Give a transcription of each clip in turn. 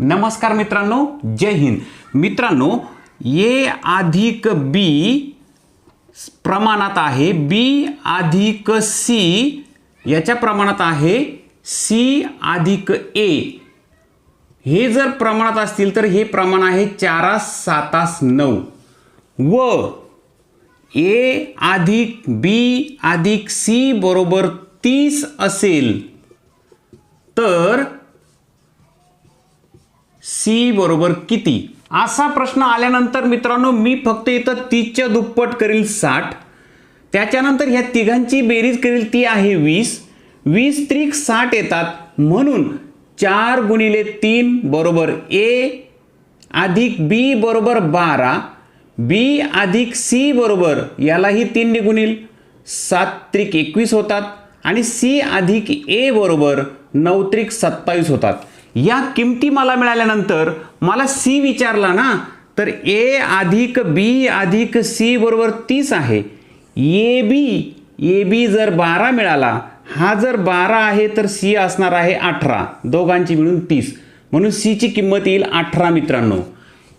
नमस्कार मित्रांनो, जय हिंद. मित्रांनो, ए अधिक बी प्रमाणात आहे बी अधिक सी याच्या प्रमाणात आहे सी अधिक ए. हे जर प्रमाणात असतील तर हे प्रमाण आहे 4 7 9 व ए अधिक बी अधिक सी बरोबर 30 असेल तर सी बरोबर किती. असा प्रश्न आल्यानंतर मित्रांनो मी फक्त इथं 30 च्या दुप्पट करील 60. त्याच्यानंतर ह्या तिघांची बेरीज करील ती आहे 20. 20 त्रिक 60 येतात म्हणून 4 गुणिले 3 बरोबर ए अधिक बी बरोबर 12. बी अधिक सी बरोबर यालाही 3 ने गुणिल 7 त्रिक 21 होतात आणि सी अधिक ए बरोबर 9 त्रिक 27 होतात. या किमती मला मिळाल्यानंतर मला सी विचारला ना, तर ए अधिक बी अधिक सी बरोबर 30 आहे. ए बी जर 12 मिळाला, हा जर 12 आहे तर सी असणार आहे 18, दोघांची मिळून 30, म्हणून सी ची किंमत येईल 18. मित्रांनो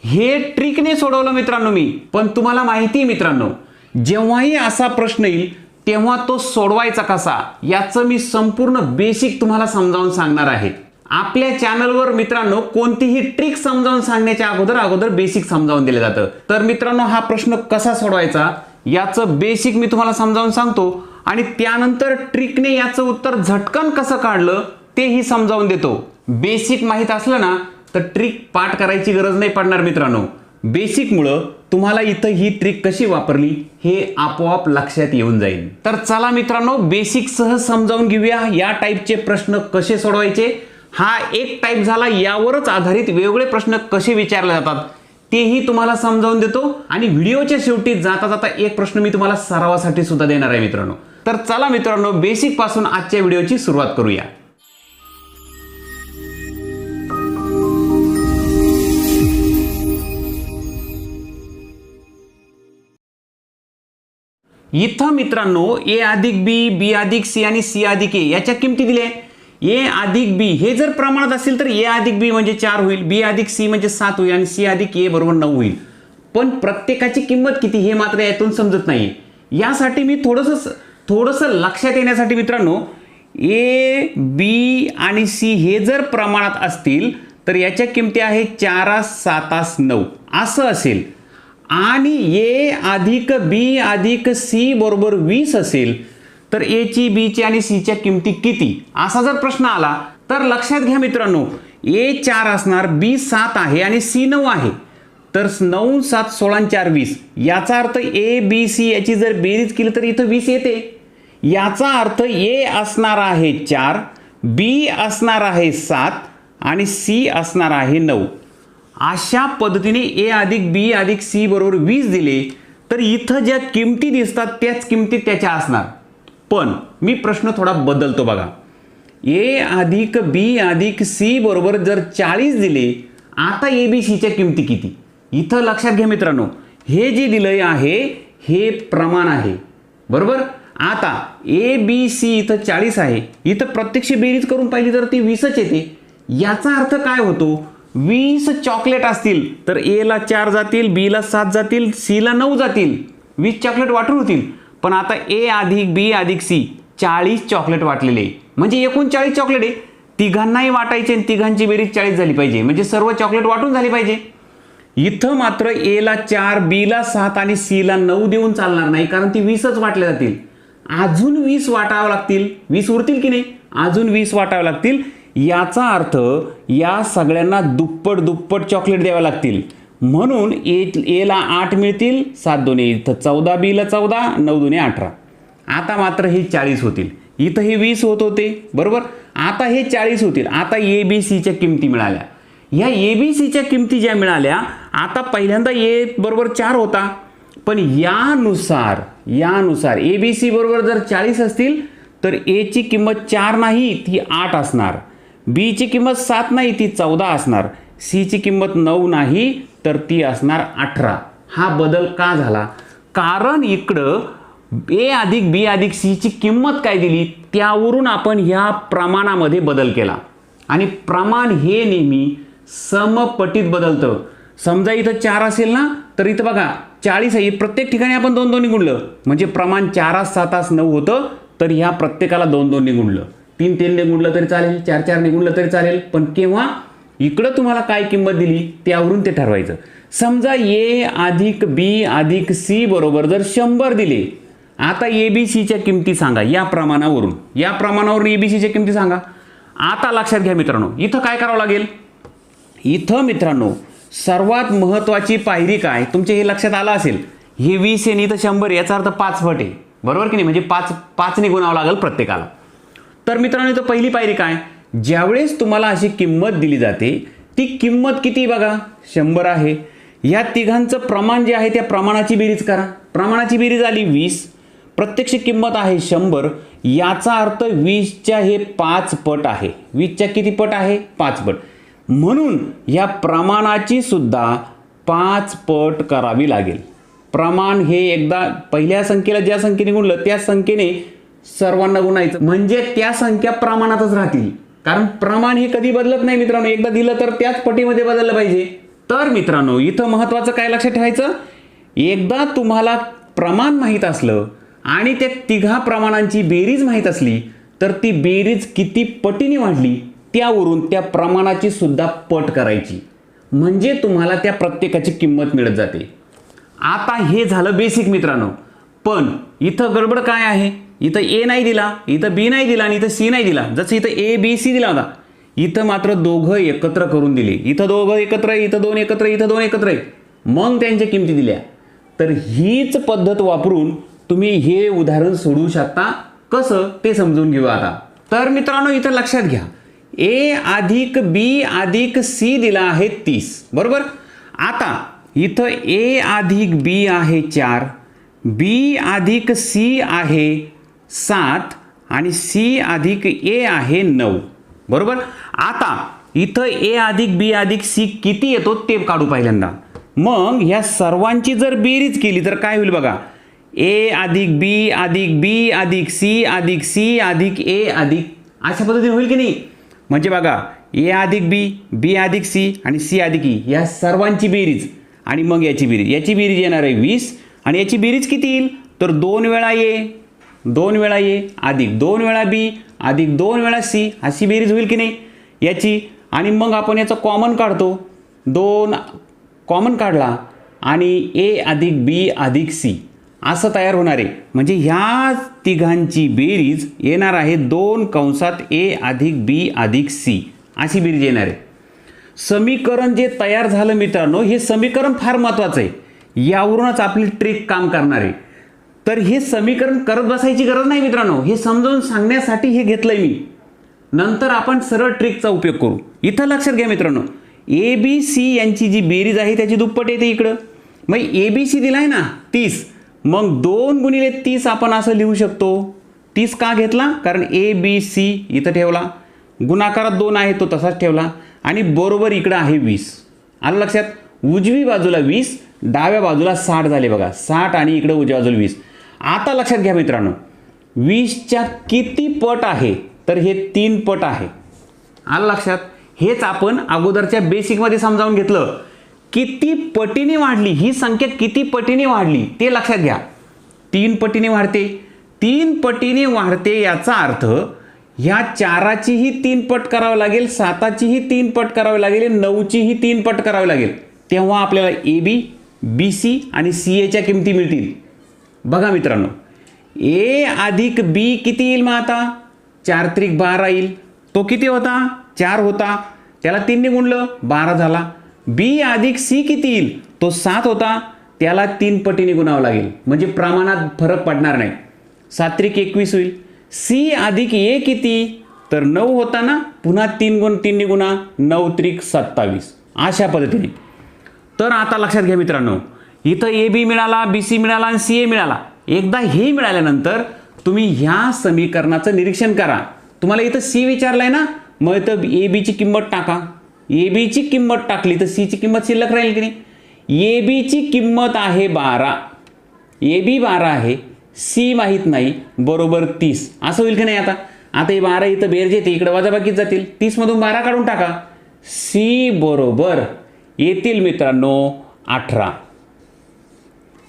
हे ट्रिकने सोडवलं मित्रांनो मी, पण तुम्हाला माहिती आहे मित्रांनो जेव्हाही असा प्रश्न येईल तेव्हा तो सोडवायचा कसा याचं मी संपूर्ण बेसिक तुम्हाला समजावून सांगणार आहे. आपल्या चॅनलवर मित्रांनो कोणतीही ट्रिक समजावून सांगण्याच्या अगोदर बेसिक समजावून दिलं जातं. तर मित्रांनो हा प्रश्न कसा सोडवायचा याचं बेसिक मी तुम्हाला समजावून सांगतो आणि त्यानंतर ट्रिकने याचं उत्तर झटकन कसं काढलं तेही समजावून देतो. बेसिक माहित असलं ना तर ट्रिक पाठ करायची गरज नाही पडणार मित्रांनो. बेसिकमुळं तुम्हाला इथं ही ट्रिक कशी वापरली हे आपोआप लक्षात येऊन जाईल. तर चला मित्रांनो बेसिक सह समजावून घेऊया या टाईपचे प्रश्न कसे सोडवायचे. हा एक टाईप झाला, यावरच आधारित वेगवेगळे प्रश्न कसे विचारले जातात तेही तुम्हाला समजावून देतो आणि व्हिडिओच्या शेवटी जाता जाता एक प्रश्न मी तुम्हाला सरावासाठी सुद्धा देणार आहे मित्रांनो. तर चला मित्रांनो बेसिक पासून आजच्या व्हिडिओची सुरुवात करूया. इथं मित्रांनो ए अधिक बी बी अधिक सी आणि सी अधिक ए याच्या किमती दिल्या. ए अधिक बी हे जर प्रमाणात असेल तर ए अधिक बी म्हणजे 4 होईल, बी अधिक सी म्हणजे 7 होईल आणि सी अधिक ए बरोबर 9 होईल. पण प्रत्येकाची किंमत किती हे मात्र यातून समजत नाही. यासाठी मी थोडंसं लक्षात येण्यासाठी मित्रांनो ए बी आणि सी हे जर प्रमाणात असतील तर याच्या किमती आहे 4 7 9 असं असेल आणि ए अधिक बी अधिक सी बरोबर 20 असेल तर ए ची बी ची आणि सी च्या किमती किती असा जर प्रश्न आला तर लक्षात घ्या मित्रांनो ए 4 असणार, बी 7 आहे आणि सी 9 आहे. तर 9 7 16 4 20 याचा अर्थ ए बी सी याची जर बेरीज केली तर इथं 20 येते. याचा अर्थ ए असणार आहे 4, बी असणार आहे 7 आणि सी असणार आहे 9. अशा पद्धतीने ए अधिक बी अधिक सी बरोबर 20 दिले तर इथं ज्या किमती दिसतात त्याच किमती त्याच्या असणार. पण मी प्रश्न थोडा बदलतो बघा. ए अधिक बी अधिक सी बरोबर जर 40 दिले, आता ए बी सी च्या किमती किती. इथं लक्षात घ्या मित्रांनो हे जे दिलंय आहे हे प्रमाण आहे बरोबर. आता ए बी सी इथं 40 आहे, इथं प्रत्यक्ष बेरीज करून पाहिली तर ती 20च येते. याचा अर्थ काय होतो, 20 चॉकलेट असतील तर ए ला 4 जातील, बी ला 7 जातील, सी ला 9 जातील, 20 चॉकलेट वाटून होतील. पण आता ए अधिक बी अधिक सी 40 चॉकलेट वाटलेले म्हणजे एकूण 40 चॉकलेट आहे. तिघांनाही वाटायचे आणि तिघांची बेरीज 40 झाली पाहिजे म्हणजे सर्व चॉकलेट वाटून झाली पाहिजे. इथं मात्र ए ला 4 बी ला 7 आणि सी ला 9 देऊन चालणार नाही कारण ती 20च वाटल्या जातील. अजून 20 वाटावं लागतील, 20 उरतील की नाही, अजून 20 वाटावं लागतील. याचा अर्थ या सगळ्यांना दुप्पट चॉकलेट द्यावे लागतील म्हणून ए ला 8 मिळतील, 7 2 इथं 14, बी ला 14, 9 2 18. आता मात्र हे 40 होतील, इथं हे 20 होत होते बरोबर. आता हे 40 होतील. आता ए बी सी च्या किमती मिळाल्या. ह्या ए बी सी च्या किमती ज्या मिळाल्या, आता पहिल्यांदा ए बरोबर 4 होता पण यानुसार ए बी सी बरोबर जर 40 असतील तर ए ची किंमत 4 नाही ती 8 असणार, बी ची किंमत 7 नाही ती 14 असणार, सी ची किंमत 9 नाही तर ती असणार 18. हा बदल का झाला, कारण इकडं ए अधिक बी अधिक सी ची किंमत काय दिली त्यावरून आपण ह्या प्रमाणामध्ये बदल केला आणि प्रमाण हे नेहमी समपटीत बदलतं. समजा इथं 4 असेल ना, तर इथं बघा 40 आहे. प्रत्येक ठिकाणी आपण 2 2 गुणलं म्हणजे प्रमाण 4 7 9 होतं. तर ह्या प्रत्येकाला 2 2 गुणलं, 3 3 गुणलं तरी चालेल, 4 4 गुणलं तरी चालेल. पण केव्हा इकडं तुम्हाला काय किंमत दिली त्यावरून ते ठरवायचं. समजा ए अधिक बी अधिक सी बरोबर जर 100 दिले, आता एबीसीच्या किमती सांगा. या प्रमाणावरून एबीसीच्या किमती सांगा. आता लक्षात घ्या मित्रांनो, इथं काय करावं लागेल. इथं मित्रांनो सर्वात महत्त्वाची पायरी काय, तुमच्या हे लक्षात आलं असेल. हे 20 आहे, इथं 100, याचा अर्थ 5 पट आहे, बरोबर की नाही. म्हणजे 5 ने गुणावं लागेल प्रत्येकाला. तर मित्रांनो इथं पहिली पायरी काय, ज्यावेळेस तुम्हाला अशी किंमत दिली जाते, ती किंमत किती बघा 100 आहे. या तिघांचं प्रमाण जे आहे त्या प्रमाणाची बेरीज करा. प्रमाणाची बेरीज आली 20, प्रत्यक्ष किंमत आहे 100. याचा अर्थ 20च्या हे 5 पट आहे. 20च्या किती पट आहे, 5 पट. म्हणून या प्रमाणाची सुद्धा 5 पट करावी लागेल. प्रमाण हे एकदा पहिल्या संख्येला ज्या संख्येने गुणलं त्या संख्येने सर्वांना गुणायचं, म्हणजे त्या संख्या प्रमाणातच राहतील. कारण प्रमाण हे कधी बदलत नाही मित्रांनो, एकदा दिलं तर त्याच पटीमध्ये बदललं पाहिजे. तर मित्रांनो इथं महत्त्वाचं काय लक्षात ठेवायचं, एकदा तुम्हाला प्रमाण माहीत असलं आणि त्या तिघा प्रमाणांची बेरीज माहीत असली, तर ती बेरीज किती पटीने वाढली त्यावरून त्या प्रमाणाची सुद्धा पट करायची, म्हणजे तुम्हाला त्या प्रत्येकाची किंमत मिळत जाते. आता हे झालं बेसिक मित्रांनो. पण इथं गडबड काय आहे, इथं ए नाही दिला, इथं बी नाही दिला आणि इथं सी नाही दिला. जसं इथं ए बी सी दिला होता, इथं मात्र दोघं एकत्र करून दिले. इथं दोघं एकत्र आहे, इथं 2 एकत्र आहे, इथं 2 एकत्र आहे, मग त्यांच्या किमती दिल्या. तर हीच पद्धत वापरून तुम्ही हे उदाहरण सोडवू शकता. कसं ते समजून घेऊ आता. तर मित्रांनो इथं लक्षात घ्या, ए अधिक बी अधिक सी दिला आहे 30, बरोबर. आता इथं ए अधिक बी आहे 4, बी अधिक सी आहे 7 आणि सी अधिक ए आहे 9, बरोबर. आता इथं ए अधिक बी अधिक सी किती येतो ते काढू पहिल्यांदा. मग ह्या सर्वांची जर बेरीज केली तर काय होईल बघा, ए अधिक बी अधिक सी अधिक ए अधिक, अशा पद्धतीने होईल की नाही. म्हणजे बघा ए अधिक बी अधिक सी आणि सी अधिक ई या सर्वांची बेरीज आणि मग याची बेरीज येणार आहे 20. आणि याची बेरीज किती येईल तर 2 वेळा ए 2 वेळा ए अधिक 2 वेळा बी अधिक 2 वेळा सी, अशी बेरीज होईल की नाही याची. आणि मग आपण याचं कॉमन काढतो, 2 कॉमन काढला आणि ए अधिक बी अधिक सी असं तयार होणार आहे. म्हणजे ह्या तिघांची बेरीज येणार आहे 2 कंसात ए अधिक बी अधिक सी अशी बेरीज येणार आहे. समीकरण जे तयार झालं मित्रांनो, हे समीकरण फार महत्त्वाचं आहे, यावरूनच आपली ट्रिक काम करणार आहे. तर हे समीकरण करत बसायची गरज नाही मित्रांनो, हे समजावून सांगण्यासाठी हे घेतलंय मी. नंतर आपण सरळ ट्रिकचा उपयोग करू. इथं लक्षात घ्या मित्रांनो, ए बी सी यांची जी बेरीज आहे त्याची दुप्पट येते इकडं. मग ए बी सी दिलाय ना 30, मग 2 गुणिले 30 आपण असं लिहू शकतो. 30 का घेतला, कारण ए बी सी इथं ठेवला, गुणाकारात 2 आहे तो तसाच ठेवला आणि बरोबर इकडं आहे 20. आलं लक्षात. उजवी बाजूला 20, डाव्या बाजूला 60 झाले बघा, 60 आणि इकडे उजव्या बाजूला 20. आता लक्षात घ्या मित्रांनो, 20च्या किती पट आहे तर हे 3 पट आहे. आलं लक्षात. हेच आपण अगोदरच्या बेसिकमध्ये समजावून घेतलं. किती पटीने वाढली ही संख्या, किती पटीने वाढली ते लक्षात घ्या. 3 पटीने वाढते, 3 पटीने वाढते याचा अर्थ ह्या 4चीही 3 पट करावं लागेल, 7चीही 3 पट करावी लागेल, 9चीही 3 पट करावी लागेल. तेव्हा आपल्याला ए बी बी सी आणि सी एच्या किमती मिळतील. बघा मित्रांनो, ए अधिक बी किती येईल मग आता 4 त्रिक 12 येईल. तो किती होता 4 होता, त्याला 3 ने गुणलं 12 झाला. बी अधिक सी किती येईल तो 7 होता, त्याला 3 पटीने गुणावं लागेल, म्हणजे प्रमाणात फरक पडणार नाही. 7 त्रिक 21 होईल. सी अधिक ए किती तर 9 होता ना, पुन्हा 3 ने गुणा, 9 त्रिक 27 अशा पद्धतीने. तर आता लक्षात घ्या मित्रांनो, इथं ए बी मिळाला, बी सी मिळाला आणि सी ए मिळाला. एकदा हे मिळाल्यानंतर तुम्ही ह्या समीकरणाचं निरीक्षण करा. तुम्हाला इथं सी विचारलाय ना, मग इथं ए बीची किंमत टाका. ए बीची किंमत टाकली तर सीची किंमत शिल्लक राहील की नाही. ए बीची किंमत आहे 12, ए बी 12 आहे, सी माहीत नाही, बरोबर 30 असं होईल की नाही. आता हे 12 इथं बेरजे येते, इकडे वजाबाकीत जातील, 30 मधून 12 काढून टाका. सी बरोबर येतील मित्रांनो 18.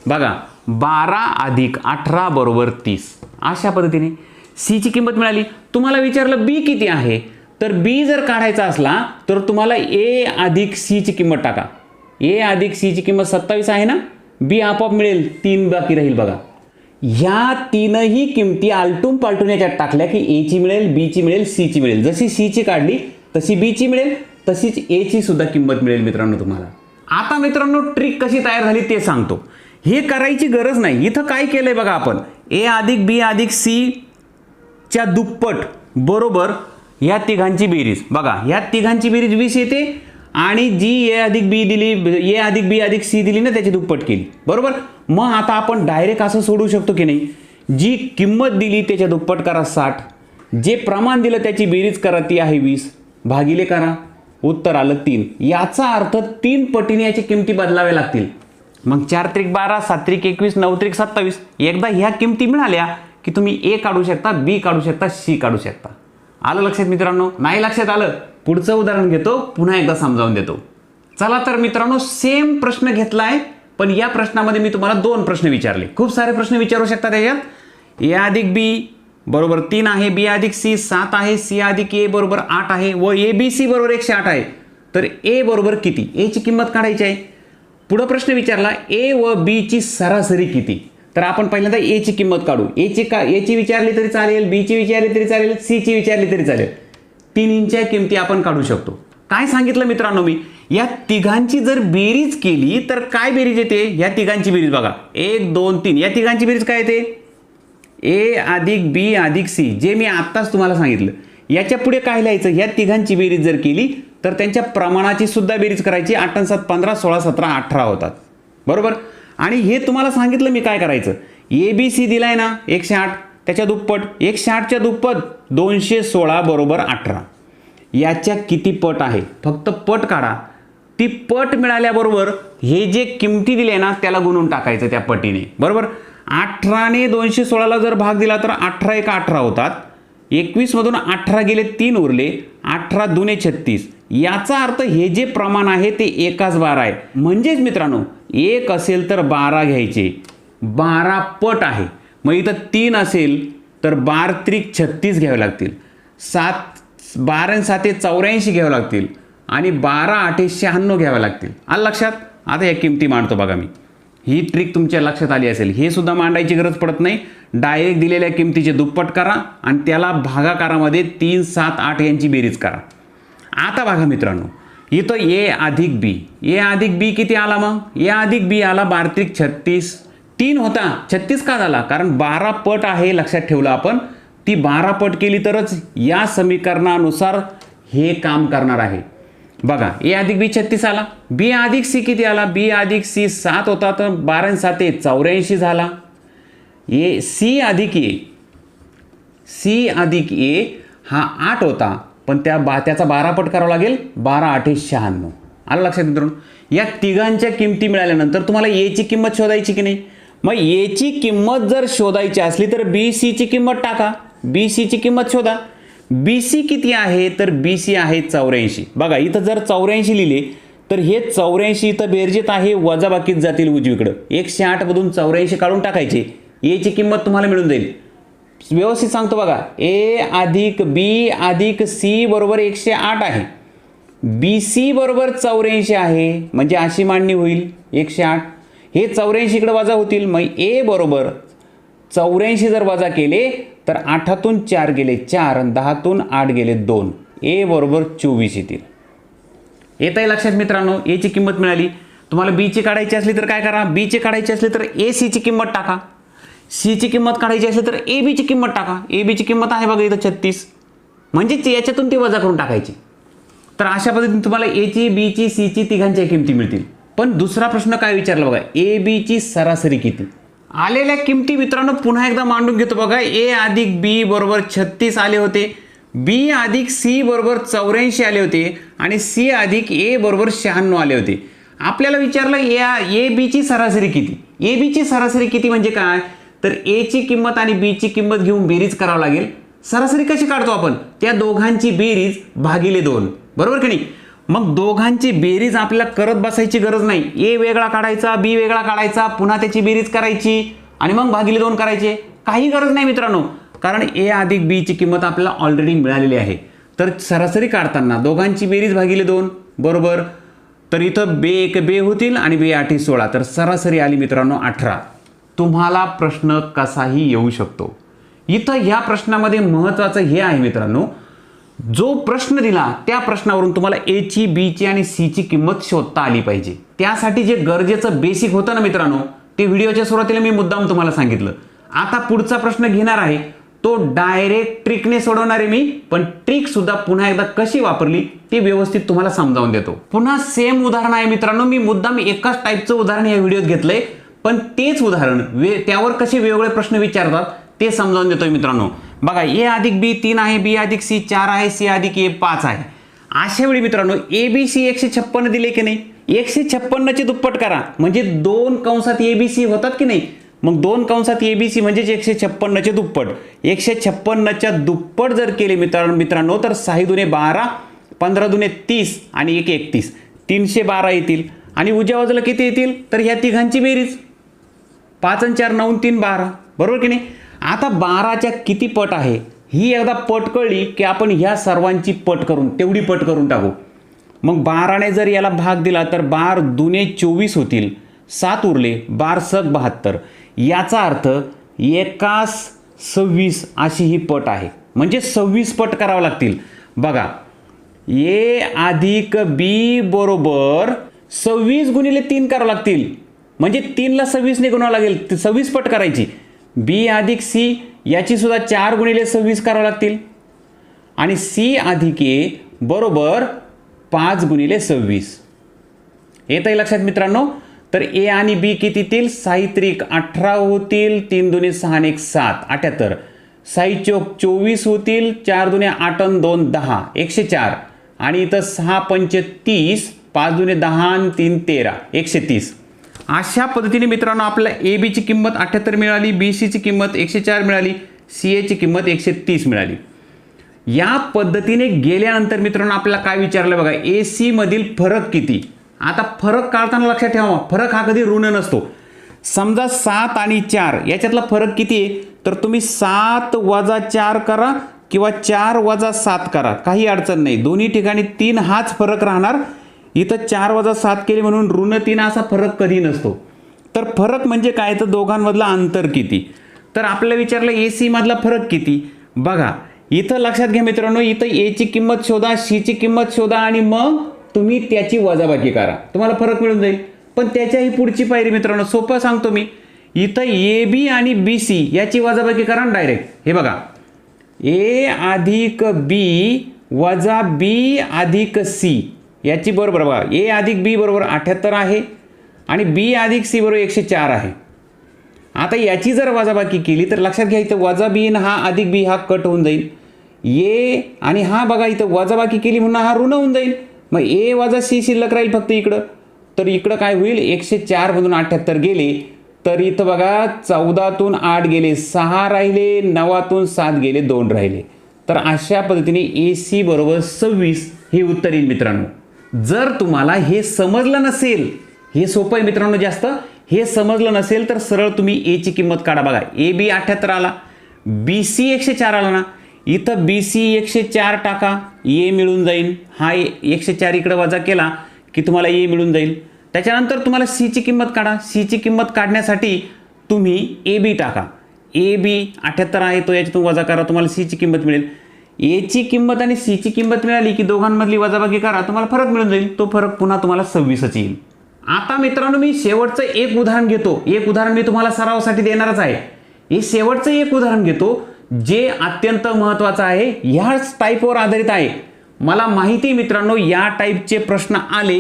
बघा 12 अधिक 18 बरोबर 30. अशा पद्धतीने सी ची किंमत मिळाली. तुम्हाला विचारलं बी किती आहे, तर बी जर काढायचा असला तर तुम्हाला ए अधिक सी ची किंमत टाका. ए अधिक सी ची किंमत 27 आहे ना, बी आपोआप मिळेल, 3 बाकी राहील. बघा ह्या तीनही किमती आलटून पालटून याच्यात टाकल्या की ए ची मिळेल, बी ची मिळेल, सी ची मिळेल. जशी सी ची काढली तशी बी ची मिळेल, तशीच ए ची सुद्धा किंमत मिळेल मित्रांनो तुम्हाला. आता मित्रांनो ट्रिक कशी तयार झाली ते सांगतो. हे करायची गरज नाही. इथं काय केलंय बघा आपण, ए अधिक बी अधिक सी च्या दुप्पट बरोबर या तिघांची बेरीज. बघा या तिघांची बेरीज 20 येते आणि जी ए अधिक बी दिली, ए अधिक बी अधिक सी दिली ना त्याची दुप्पट केली बरोबर. मग आता आपण डायरेक्ट असं सोडू शकतो की नाही, जी किंमत दिली त्याच्या दुप्पट करा 60, जे प्रमाण दिलं त्याची बेरीज करा ती आहे 20, भागिले करा, उत्तर आलं 3. याचा अर्थ 3 पटीने याची किमती बदलाव्या लागतील. मग 4 त्रिक 12, 7 त्रिक 21, 9 त्रिक 27. एकदा ह्या किमती मिळाल्या की तुम्ही ए काढू शकता, बी काढू शकता, सी काढू शकता. आलं लक्षात मित्रांनो? नाही लक्षात आलं, पुढचं उदाहरण घेतो, पुन्हा एकदा समजावून देतो. चला तर मित्रांनो सेम प्रश्न घेतलाय, पण या प्रश्नामध्ये मी तुम्हाला 2 प्रश्न विचारले. खूप सारे प्रश्न विचारू शकता त्याच्यात. ए अधिक बी बरोबर 3 आहे, बी अधिक सी 7 आहे, सी अधिक ए बरोबर 8 आहे व ए बी सी बरोबर 108 आहे. तर ए बरोबर किती, ए ची किंमत काढायची आहे. पुढे प्रश्न विचारला ए व बी ची सरासरी किती. तर आपण पहिल्यांदा ए ची किंमत काढू. ए ची विचारली तरी चालेल, बी ची विचारली तरी चालेल, सी ची विचारली तरी चालेल. तिन्हींच्या किमती आपण काढू शकतो. काय सांगितलं मित्रांनो मी, या तिघांची जर बेरीज केली तर काय बेरीज येते, या तिघांची बेरीज बघा 1 2 3, या तिघांची बेरीज काय येते, ए अधिक बी अधिक सी, जे मी आत्ताच तुम्हाला सांगितलं. याच्या पुढे काय लिहायचं, या तिघांची बेरीज जर केली तर त्यांच्या प्रमाणाची सुद्धा बेरीज करायची. 8 आणि 7 15, 16 17 18 होतात बरोबर. आणि हे तुम्हाला सांगितलं मी काय करायचं, ए बी सी दिलाय ना 108, त्याच्या दुप्पट 108 च्या दुप्पट 216 बरोबर 18. याच्या किती पट आहे, फक्त पट काढा. ती पट मिळाल्याबरोबर हे जे किमती दिले ना त्याला गुणून टाकायचं त्या पटीने बरोबर. 18 ने 216ला जर भाग दिला तर 18 1 18 होतात. 21 मधून 18 गेले 3 उरले, 18 2 36. याचा अर्थ हे जे प्रमाण आहे ते 1/12 आहे. म्हणजेच मित्रांनो 1 असेल तर 12 घ्यायचे, 12 पट आहे. मग इथं 3 असेल तर 12 त्रिक 36 घ्यावे लागतील, 12 आणि 7 84 घ्यावे लागतील आणि 12 8 96 घ्यावे लागतील. आलं लक्षात? आता या किमती मांडतो बघा मी. ही ट्रिक तुमच्या लक्षात आली असेल. हे सुद्धा मांडायची गरज पडत नाही, डायरेक्ट दिलेल्या किमतीचे दुप्पट करा आणि त्याला भागाकारामध्ये 3 7 8 यांची बेरीज करा. आता बघा मित्रांनो, इथं ए अधिक बी, ए अधिक बी किती आला, मग ए अधिक बी आला 12 त्रिक 36. 3 होता 36 का झाला, कारण 12 पट आहे लक्षात ठेवलं आपण. ती 12 पट केली तरच या समीकरणानुसार हे काम करणार आहे. बघा ए अधिक बी 36 आला, बी अधिक सी किती आला, बी अधिक सी 7 होता तर 12 आणि 7 84 झाला. ए सी अधिक ए, सी अधिक ए हा 8 होता, पण त्याचा 12 पट करावा लागेल, 12 8 96. आलं लक्षात मित्रांनो? या तिघांच्या किमती मिळाल्यानंतर तुम्हाला ए ची किंमत शोधायची की नाही. मग ए ची किंमत जर शोधायची असली तर बी सी ची किंमत टाका, बी सी ची किंमत शोधा. बी सी किती आहे, तर बी सी आहे 84. बघा इथं जर 84 लिहिले तर हे 84 इथं बेरजेत आहे, वजाबाकीत जातील उजवीकडं. 108 मधून 84 काढून टाकायचे, ए ची किंमत तुम्हाला मिळून जाईल. व्यवस्थित सांगतो बघा, ए अधिक बी अधिक सी बरोबर 108 आहे, बी सी बरोबर 84 आहे, म्हणजे अशी मांडणी होईल 108. हे 84 इकडे वजा होतील, मग ए बरोबर 84 जर वजा केले तर 8तून 4 गेले 4 आणि 10तून 8 गेले 2, ए बरोबर 24 येतील. येत आहे लक्षात मित्रांनो? ए ची किंमत मिळाली. तुम्हाला बी ची काढायची असली तर काय करा, बी ची काढायची असली तर ए सी ची किंमत टाका, सी ची किंमत काढायची असली तर ए बी ची किंमत टाका. ए बी ची किंमत आहे बघा इथं 36, म्हणजे याच्यातून ती वजा करून टाकायची. तर अशा पद्धतीने तुम्हाला ए ची, बी ची, सी ची तिघांच्या किमती मिळतील. पण दुसरा प्रश्न काय विचारला बघा, ए बी ची सरासरी किती. आलेल्या किमती मित्रांनो पुन्हा एकदा मांडून घेतो बघा. ए अधिक बी बरोबर 36 आले होते, बी अधिक सी बरोबर 84 आले होते आणि सी अधिक ए बरोबर 96 आले होते. आपल्याला विचारलं ए बी ची सरासरी किती. ए बी ची सरासरी किती म्हणजे काय, तर ए ची किंमत आणि बी ची किंमत घेऊन बेरीज करावं लागेल. सरासरी कशी काढतो आपण, त्या दोघांची बेरीज भागिले 2, बरोबर की नाही. मग दोघांची बेरीज आपल्याला करत बसायची गरज नाही. ए वेगळा काढायचा, बी वेगळा काढायचा, पुन्हा त्याची बेरीज करायची आणि मग भागिले 2 करायचे. काही गरज नाही मित्रांनो, कारण ए अधिक बी ची किंमत आपल्याला ऑलरेडी मिळालेली आहे. तर सरासरी काढताना दोघांची बेरीज भागिले 2 बरोबर. तर इथं बे 1 बे होतील आणि बे 8 16, तर सरासरी आली मित्रांनो 18. तुम्हाला प्रश्न कसाही येऊ शकतो. इथं ह्या प्रश्नामध्ये महत्त्वाचं हे आहे मित्रांनो, जो प्रश्न दिला त्या प्रश्नावरून तुम्हाला ए ची, बी ची आणि सी ची किंमत शोधता आली पाहिजे. त्यासाठी जे गरजेचं बेसिक होतं ना मित्रांनो, ते व्हिडिओच्या सुरुवातीला मी मुद्दाम तुम्हाला सांगितलं. आता पुढचा प्रश्न घेणार आहे तो डायरेक्ट ट्रिकने सोडवणार आहे मी, पण ट्रिक सुद्धा पुन्हा एकदा कशी वापरली ते व्यवस्थित तुम्हाला समजावून देतो. पुन्हा सेम उदाहरण आहे मित्रांनो, मी मुद्दाम एकाच टाईपचं उदाहरण या व्हिडिओत घेतलंय, पण तेच उदाहरण त्यावर कसे वेगवेगळे प्रश्न विचारतात ते समजावून देतोय मित्रांनो. बघा, ए अधिक बी 3 आहे, बी अधिक सी 4 आहे, सी अधिक ए 5 आहे. अशा वेळी मित्रांनो ए बी सी 156 दिले की नाही, 156 चे दुप्पट करा म्हणजे 2 कंसात ए बी सी होतात की नाही. मग 2 कंसात ए बी सी म्हणजे 156 चे दुप्पट. 156 च्या दुप्पट जर केले मित्रांनो तर 6 दुने 12, 15 दुने 30 आणि 1 31, 312 येतील. आणि उजव्या बाजूला किती येतील तर ह्या तिघांची बेरीज 5 आणि 4 9 3 12 बरोबर की नाही. आता 12च्या किती पट आहे ही एकदा पट कळली की आपण ह्या सर्वांची पट करून तेवढी पट करून टाकू. मग 12ने जर याला भाग दिला तर 12 दुने 24 होतील, 7 उरले, 12 सक 72. याचा अर्थ 1 26 अशी ही पट आहे, म्हणजे 26 पट करावं लागतील. बघा, ए अधिक बी बरोबर 26 गुणिले 3 करावं लागतील, म्हणजे 3ला 26 ने गुणावं लागेल, 26 पट करायची. बी अधिक सी याची सुद्धा 4 गुणिले 26 करावं लागतील आणि सी अधिक ए बरोबर 5 गुणिले 26. येत आहे लक्षात मित्रांनो. तर ए आणि बी किती येतील, 6 त्रिक 18 होतील, 3 दुने 6 आणि 1 7 78, 6 चौक 24 होतील, 4 दुने 8 आणि 2 10 104 आणि इथं 6 पंचे 30, 5 दुने 10 आणि 3 13 130. अशा पद्धतीने मित्रांनो आपल्याला ए बी ची किंमत 78 मिळाली, बी सी ची किंमत 104 मिळाली, सी ए ची किंमत 130 मिळाली. या पद्धतीने गेल्यानंतर मित्रांनो आपल्याला काय विचारलं बघा, ए सी मधील फरक किती. आता फरक काढताना लक्षात ठेवा, फरक हा कधी ऋण नसतो. समजा 7 आणि 4 याच्यातला फरक किती आहे तर तुम्ही 7 वजा 4 करा किंवा 4 वजा 7 करा, काही अडचण नाही. दोन्ही ठिकाणी 3 हाच फरक राहणार. इथं 4 वजा 7 केले म्हणून ऋण 3 असा फरक कधी नसतो. तर फरक म्हणजे काय तर दोघांमधला अंतर किती. तर आपल्याला विचारलं ए सी मधला फरक किती. बघा इथं लक्षात घ्या मित्रांनो, इथं ए ची किंमत शोधा, सी ची किंमत शोधा आणि मग तुम्ही त्याची वजाबाकी करा, तुम्हाला फरक मिळून जाईल. पण त्याच्याही पुढची पायरी मित्रांनो सोपं सांगतो मी. इथं ए बी आणि बी सी याची वजाबाकी करा डायरेक्ट. हे बघा, ए अधिक बी वजा बी अधिक सी याची बरोबर बघा, ए अधिक बी बरोबर 78 आहे आणि बी अधिक सी बरोबर 104 आहे. आता याची जर वजाबाकी केली तर लक्षात घ्या, इथं वजा बी हा अधिक बी हा कट होऊन जाईल. ए आणि हा बघा इथं वजाबाकी केली म्हणून हा ऋण होऊन जाईल. मग ए वजा सी शिल्लक राहील फक्त इकडं. तर इकडं काय होईल, 104 मधून 78 गेले तर इथं बघा 14तून 8 गेले 6 राहिले, 9तून 7 गेले 2 राहिले. तर अशा पद्धतीने ए सी बरोबर 26 हे उत्तर येईल मित्रांनो. जर तुम्हाला हे समजलं नसेल, हे सोपं आहे मित्रांनो जास्त, हे समजलं नसेल तर सरळ तुम्ही ए ची किंमत काढा. बघा ए बी 78 आला, बी सी 104 आला ना, इथं बी सी 104 टाका, ए मिळून जाईल. हा 104 इकडे वजा केला की तुम्हाला ए मिळून जाईल. त्याच्यानंतर तुम्हाला सी ची किंमत काढा. सी ची किंमत काढण्यासाठी तुम्ही ए बी टाका. ए बी 78 आहे तो याच्यातून वजा करा, तुम्हाला सी ची किंमत मिळेल. ए ची किंमत आणि सी ची किंमत मिळाली की दोघांमधली वजाबाकी करा, तुम्हाला फरक मिळून जाईल. तो फरक पुन्हा तुम्हाला 26 येईल. आता मित्रांनो मी शेवटचं एक उदाहरण घेतो. एक उदाहरण मी तुम्हाला सरावासाठी देणारच आहे. हे शेवटचं एक उदाहरण घेतो जे अत्यंत महत्त्वाचं आहे, ह्याच टाईपवर आधारित आहे. मला माहिती आहे मित्रांनो या टाईपचे प्रश्न आले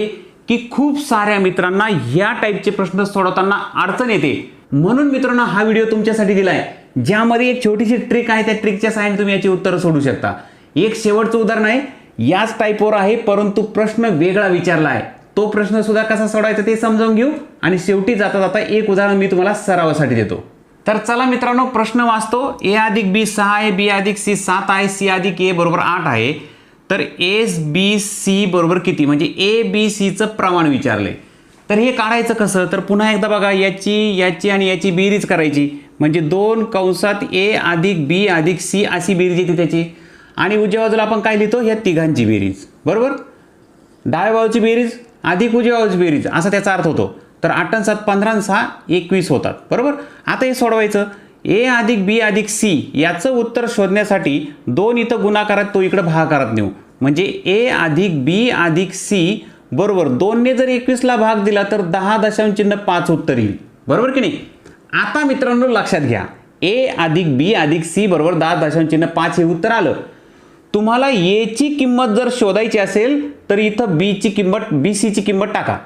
की खूप साऱ्या मित्रांना ह्या टाईपचे प्रश्न सोडवताना अडचण येते. म्हणून मित्रांनो हा व्हिडिओ तुमच्यासाठी दिलाय, ज्यामध्ये एक छोटीशी ट्रिक आहे. त्या ट्रिकच्या सहाय्याने तुम्ही याची उत्तरं सोडू शकता. एक शेवटचं उदाहरण आहे, याच टाईपवर आहे परंतु प्रश्न वेगळा विचारला आहे. तो प्रश्न सुद्धा कसा सोडवायचा ते समजावून घेऊ आणि शेवटी जाता जाता एक उदाहरण मी तुम्हाला सरावासाठी देतो. तर चला मित्रांनो प्रश्न वाचतो. ए अधिक बी 6 आहे, बी अधिक सी 7 आहे, सी अधिक ए बरोबर 8 आहे. तर एस बी सी बरोबर किती, म्हणजे ए बी सीचं प्रमाण विचारले. तर हे काढायचं कसं, तर पुन्हा एकदा बघा, याची आणि याची बेरीज करायची, म्हणजे 2 कंसात ए अधिक बी अधिक सी अशी बेरीज येते त्याची. आणि उजव्या बाजूला आपण काय लिहितो, या तिघांची बेरीज, बरोबर. डाव्या बाजूची बेरीज अधिक उजव्या बाजूची बेरीज असा त्याचा अर्थ होतो. तर 8 आणि 7 15 आणि 6 21 होतात, बरोबर. आता हे सोडवायचं. ए अधिक बी अधिक सी याचं उत्तर शोधण्यासाठी 2 इथं गुणाकारात, तो इकडं भागाकारात नेऊ, म्हणजे ए अधिक बी अधिक सी बरोबर 2ने जर 21ला भाग दिला तर 10.5 उत्तर येईल, बरोबर की नाही. आता मित्रांनो लक्षात घ्या, ए अधिक बी अधिक सी बरोबर 10.5 हे उत्तर आलं. तुम्हाला ए ची किंमत जर शोधायची असेल तर इथं बी सी ची किंमत टाका.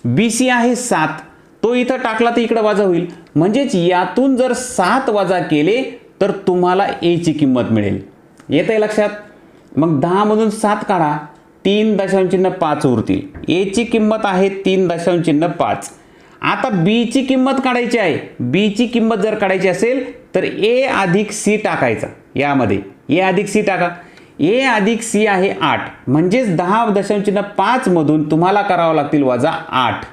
बी सी आहे 7, तो इथं टाकला तर इकडे वजा होईल, म्हणजेच यातून जर 7 वजा केले तर तुम्हाला ए ची किंमत मिळेल. येत आहे लक्षात. मग 10 मधून 7 काढा, 3.5 उरतील. ए ची किंमत आहे 3.5. आता बी ची किंमत काढायची आहे. बी ची किंमत जर काढायची असेल तर ए अधिक सी टाकायचा. यामध्ये ए अधिक सी टाका. ए अधिक सी आहे 8, म्हणजेच 10.5 मधून तुम्हाला करावं लागतील वजा 8,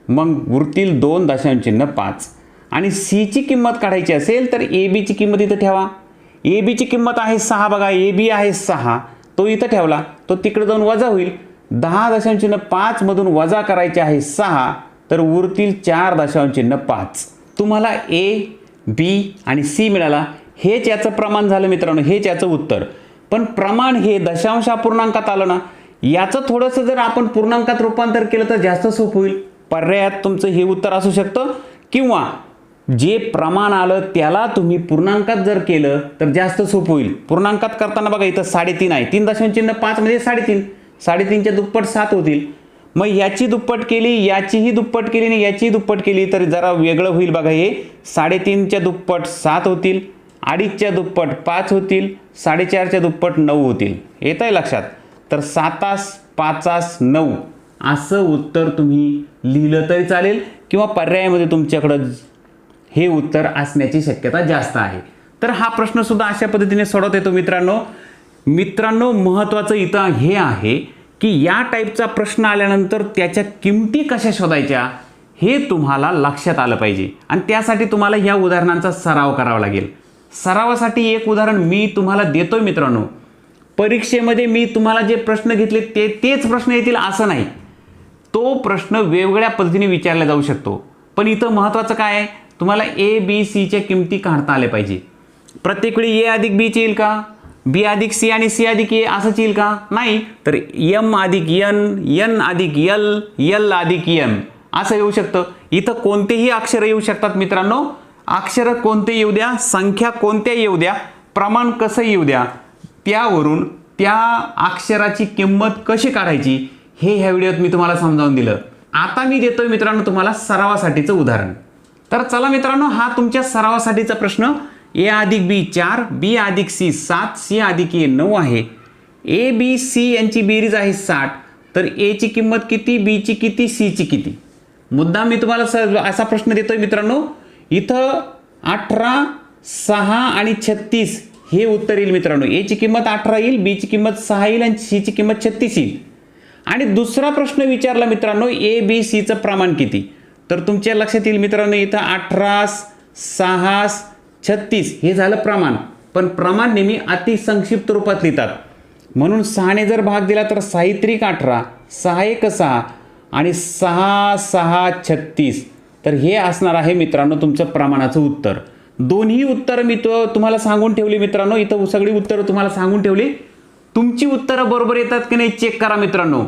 मग उरतील 2.5. आणि सी ची किंमत काढायची असेल तर ए बी ची किंमत इथं ठेवा. ए बी ची किंमत आहे 6, बघा ए बी आहे 6, तो इथं ठेवला, तो तिकडे जाऊन वजा होईल. 10.5 मधून वजा करायचे आहे 6, तर उरतील 4.5. तुम्हाला ए बी आणि सी मिळाला. हेच याचं प्रमाण झालं मित्रांनो, हेच याचं उत्तर. पण प्रमाण हे दशांश अपूर्णांकात आलं ना, याचं थोडंसं जर आपण पूर्णांकात रूपांतर केलं तर जास्त सोपं होईल. पर्यायात तुमचं हे उत्तर असू शकतं, किंवा जे प्रमाण आलं त्याला तुम्ही पूर्णांकात जर केलं तर जास्त सोपं होईल. पूर्णांकात करताना बघा इथं 3.5 आहे, 3.5 म्हणजे 3.5, 3.5च्या दुप्पट 7 होतील. मग याची दुप्पट केली, याचीही दुप्पट केली आणि याचीही दुप्पट केली तर जरा वेगळं होईल बघा. हे 3.5च्या दुप्पट 7 होतील, 2.5च्या दुप्पट 5 होतील, 4.5च्या दुप्पट 9 होतील. येत आहे लक्षात. तर 7 5 9 असं उत्तर तुम्ही लिहिलं तरी चालेल, किंवा पर्यायामध्ये तुमच्याकडं हे उत्तर असण्याची शक्यता जास्त आहे. तर हा प्रश्न सुद्धा अशा पद्धतीने सोडवता येतो मित्रांनो. महत्त्वाचं इथं हे आहे की या टाईपचा प्रश्न आल्यानंतर त्याच्या किमती कशा शोधायच्या हे तुम्हाला लक्षात आलं पाहिजे, आणि त्यासाठी तुम्हाला या उदाहरणांचा सराव करावा लागेल. सरावासाठी एक उदाहरण मी तुम्हाला देतोय मित्रांनो. परीक्षेमध्ये मी तुम्हाला जे प्रश्न घेतले तेच प्रश्न येतील असं नाही, तो प्रश्न वेगवेगळ्या पद्धतीने विचारला जाऊ शकतो. पण इथं महत्त्वाचं काय आहे, तुम्हाला ए बी सीच्या किमती काढता आल्या पाहिजे. प्रत्येक वेळी ए अधिक बीची येईल का, बी अधिक सी आणि सी अधिक ए असंच येईल का, नाही. तर एम अधिक एन, एन अधिक एल, एल अधिक एम असं येऊ शकतं. इथं कोणतेही अक्षर येऊ शकतात मित्रांनो. अक्षर कोणते येऊ द्या, संख्या कोणत्या येऊ द्या, प्रमाण कसं येऊ द्या, त्यावरून त्या अक्षराची किंमत कशी काढायची हे ह्या व्हिडिओत मी तुम्हाला समजावून दिलं. आता मी देतोय मित्रांनो तुम्हाला सरावासाठीचं उदाहरण. तर चला मित्रांनो, हा तुमच्या सरावासाठीचा प्रश्न. ए अधिक बी 4, बी अधिक सी 7, सी अधिक ए 9 आहे. ए बी सी यांची बेरीज आहे 60, तर ए ची किंमत किती, बी ची किती, सी ची किती. मुद्दाम मी तुम्हाला असा प्रश्न देतोय मित्रांनो. इथं 18, 6 आणि 36 हे उत्तर येईल मित्रांनो. ए ची किंमत 18 येईल, बी ची किंमत 6 येईल आणि सी ची किंमत 36 येईल. आणि दुसरा प्रश्न विचारला मित्रांनो, ए बी सीचं प्रमाण किती. तर तुमच्या लक्षात येईल मित्रांनो, इथं 18, 6, 36 हे झालं प्रमाण. पण प्रमाण नेहमी अतिसंक्षिप्त रूपात लिहितात, म्हणून 6ने जर भाग दिला तर 6 त्रिक 18, 6 एक 6 आणि 6 6 36. तर हे असणार आहे मित्रांनो तुमचं प्रमाणाचं उत्तर. दोन्ही उत्तर मी तुम्हाला सांगून ठेवली मित्रांनो. इथं सगळी उत्तरं तुम्हाला सांगून ठेवली. तुमची उत्तरं बरोबर येतात की नाही चेक करा मित्रांनो.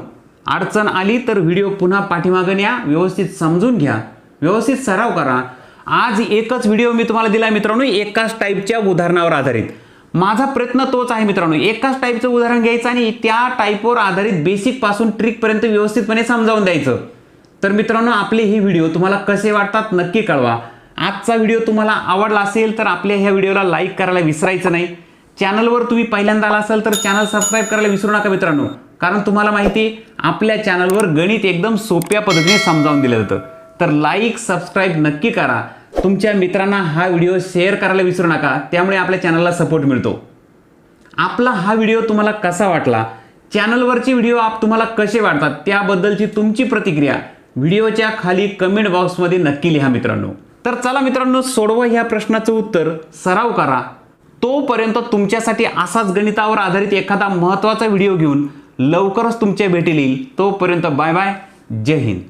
अडचण आली तर व्हिडिओ पुन्हा पाठीमागून या, व्यवस्थित समजून घ्या, व्यवस्थित सराव करा. आज एकच व्हिडिओ मी तुम्हाला दिला मित्रांनो, एकाच टाईपच्या उदाहरणावर आधारित. माझा प्रयत्न तोच आहे मित्रांनो, एकाच टाईपचं उदाहरण घ्यायचं आणि त्या टाईपवर आधारित बेसिक पासून ट्रिकपर्यंत व्यवस्थितपणे समजावून द्यायचं. तर मित्रांनो, आपले हे व्हिडिओ तुम्हाला कसे वाटतात नक्की कळवा. आजचा व्हिडिओ तुम्हाला आवडला असेल तर आपल्या ह्या व्हिडिओला लाईक करायला विसरायचं नाही. चॅनलवर तुम्ही पहिल्यांदा आला असाल तर चॅनल सबस्क्राईब करायला विसरू नका मित्रांनो, कारण तुम्हाला माहिती आहे आपल्या चॅनलवर गणित एकदम सोप्या पद्धतीने समजावून दिलं जातं. तर लाईक सबस्क्राईब नक्की करा. तुमच्या मित्रांना हा व्हिडिओ शेअर करायला विसरू नका, त्यामुळे आपल्या चॅनलला सपोर्ट मिळतो. आपला हा व्हिडिओ तुम्हाला कसा वाटला, चॅनलवरचे व्हिडिओ तुम्हाला कसे वाटतात त्याबद्दलची तुमची प्रतिक्रिया व्हिडिओच्या खाली कमेंट बॉक्समध्ये नक्की लिहा मित्रांनो. तर चला मित्रांनो, सोडवा ह्या प्रश्नाचं उत्तर, सराव करा. तोपर्यंत तुमच्यासाठी असाच गणितावर आधारित एखादा महत्त्वाचा व्हिडिओ घेऊन लवकरच तुमच्या भेटीला येईल. तोपर्यंत बाय बाय, जय हिंद.